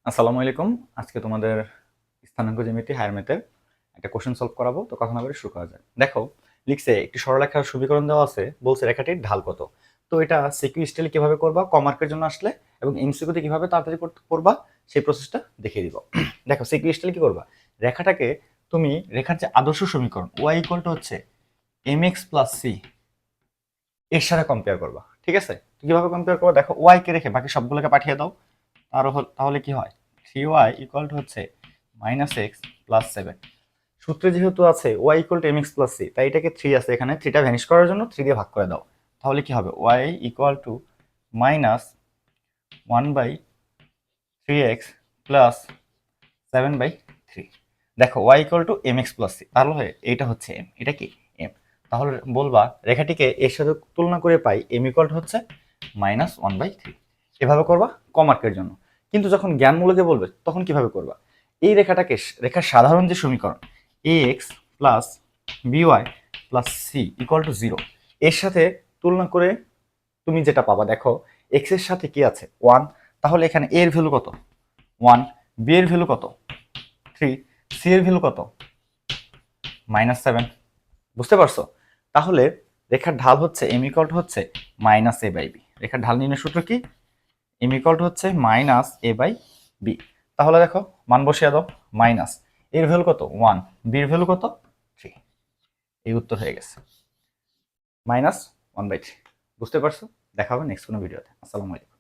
আসসালামু আলাইকুম। আজকে তোমাদের স্থানাঙ্ক জ্যামিতি হায়ার ম্যাথের একটা কোশ্চেন সলভ করাবো। তো কথা না বলে শুরু করা যায়। দেখো, লিখছে একটি সরলরেখার সমীকরণ দেওয়া আছে, বলছে রেখাটির ঢাল কত। তো এটা সিকিউ স্টাইলে কিভাবে করবা, কমার্কের জন্য আসলে, এবং এমসিকিউতে কিভাবে তাড়াতাড়ি করবা সেই প্রসেসটা দেখিয়ে দিব। দেখো, সিকিউ স্টাইলে কি করবা, রেখাটাকে তুমি রেখার যে আদর্শ সমীকরণ ওয়াই ইকুয়াল টু হচ্ছে এম এক্স প্লাস সি এর সাথে কম্পেয়ার করবা। ঠিক আছে, তো কিভাবে কম্পেয়ার করবা, দেখো ওয়াই কে রেখে বাকি সবগুলোকে পাঠিয়ে দাও। তাহলে কি হয়, 3y ইকুয়াল টু হচ্ছে -x+7। সূত্রে যেহেতু আছে y equal to mx plus c, তাই এটাকে 3 আছে, এখানে 3টা ভ্যানিশ করার জন্য 3 দিয়ে ভাগ করে দাও। তাহলে কি হবে, y ইকুয়াল টু -1/3x+7/3। দেখো y equal to mx plus c, তাহলে এটা হচ্ছে m, এটা কি m। তাহলে বলবা রেখাটিকে এর সাথে তুলনা করে পাই m ইকুয়াল টু হচ্ছে -1/3। এভাবে করবা কমার্কের জন্য। কিন্তু যখন জ্ঞানমূলকে বলবে তখন কিভাবে করবা, এই রেখাটাকে রেখার সাধারণ যে সমীকরণ ax plus by plus c equal to 0 এর সাথে তুলনা করে তুমি যেটা পাবা, দেখো এক্স এর সাথে কি আছে 1, তাহলে এখানে a এর ভ্যালু কত 1, b এর ভ্যালু কত 3, সি এর ভ্যালু কত -7। বুঝতে পারছো? তাহলে রেখার ঢাল হচ্ছে m ইকুয়াল টু হচ্ছে -a/b। রেখার ঢাল নির্ণয় সূত্র কি, m ইকুয়াল টু হচ্ছে -a/b। তাহলে দেখো মান বসিয়ে দাও, মাইনাস এর ভ্যালু কত 1, বি এর ভ্যালু কত 3। এই উত্তর হয়ে গেছে -1/3। বুঝতে পারছো? দেখা হবে নেক্সট কোনো ভিডিওতে। আসসালামু আলাইকুম।